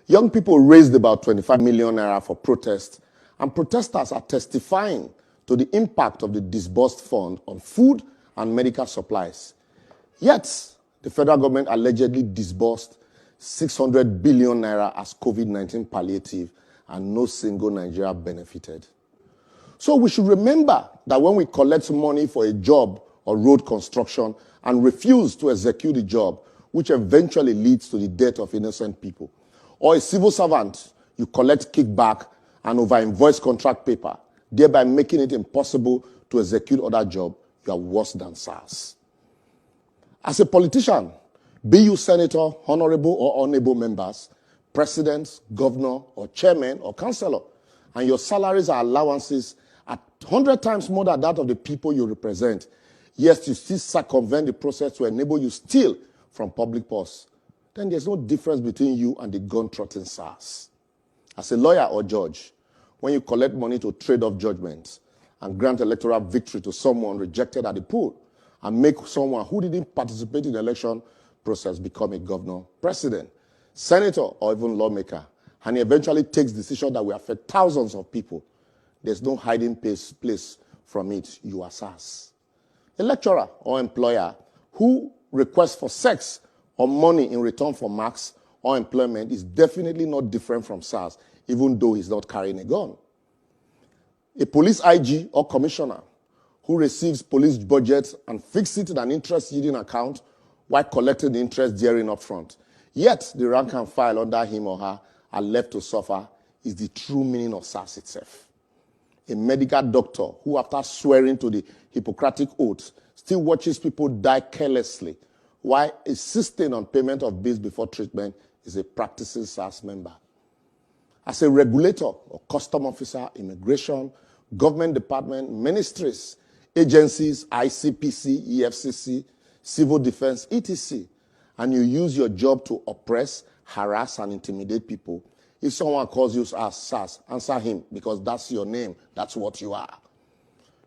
Young people raised about 25 million naira for protests, and protesters are testifying to the impact of the disbursed fund on food and medical supplies. Yet, the federal government allegedly disbursed 600 billion naira as COVID-19 palliative, and no single Nigeria benefited. So we should remember that when we collect money for a job or road construction and refuse to execute the job, which eventually leads to the death of innocent people, or a civil servant, you collect kickback and over-invoice contract paper, thereby making it impossible to execute other jobs, you are worse than SARS. As a politician, be you senator, honorable or honorable members, president, governor, or chairman, or councillor, and your salaries or allowances are 100 times more than that of the people you represent, yet you still circumvent the process to enable you steal from public purse, then there's no difference between you and the gun-trotting SARS. As a lawyer or judge, when you collect money to trade off judgments and grant electoral victory to someone rejected at the poll and make someone who didn't participate in the election process become a governor, president, senator, or even lawmaker, and he eventually takes decisions that will affect thousands of people, there's no hiding place from it. You are SARS. A lecturer or employer who requests for sex or money in return for marks or employment is definitely not different from SARS, even though he's not carrying a gun. A police IG or commissioner who receives police budgets and fixes it in an interest-yielding account while collecting the interest therein up front, yet the rank and file under him or her are left to suffer, is the true meaning of SARS itself. A medical doctor who, after swearing to the Hippocratic Oath, still watches people die carelessly while insisting on payment of bills before treatment is a practicing SARS member. As a regulator or custom officer, immigration, government department, ministries, agencies, ICPC, EFCC, civil defense, etc., and you use your job to oppress, harass, and intimidate people, if someone calls you as SARS, answer him, because that's your name, that's what you are.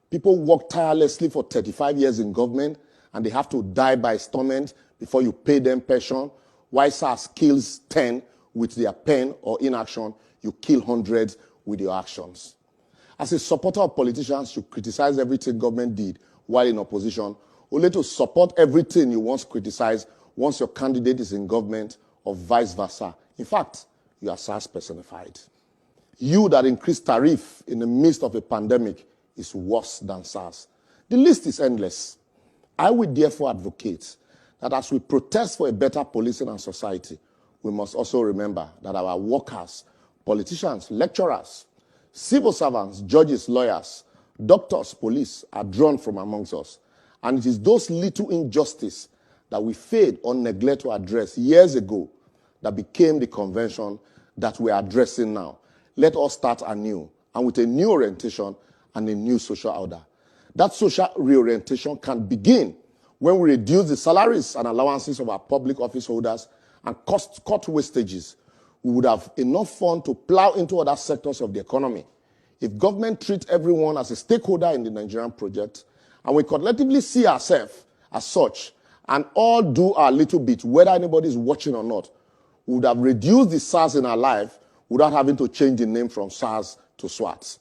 People work tirelessly for 35 years in government, and they have to die by stomach before you pay them pension. While SARS kills 10 with their pen or inaction, you kill hundreds with your actions. As a supporter of politicians, you criticize everything government did while in opposition, only to support everything you once criticized once your candidate is in government, or vice versa. In fact, you are SARS personified. You that increased tariff in the midst of a pandemic is worse than SARS. The list is endless. I would therefore advocate that as we protest for a better policing and society, we must also remember that our workers, politicians, lecturers, civil servants, judges, lawyers, doctors, police are drawn from amongst us. And it is those little injustices that we failed or neglect to address years ago that became the convention that we are addressing now. Let us start anew and with a new orientation and a new social order. That social reorientation can begin when we reduce the salaries and allowances of our public office holders and cut wastages. We would have enough fund to plow into other sectors of the economy. If government treats everyone as a stakeholder in the Nigerian project, and we collectively see ourselves as such, and all do our little bit, whether anybody is watching or not, we would have reduced the SARS in our life without having to change the name from SARS to SWAT.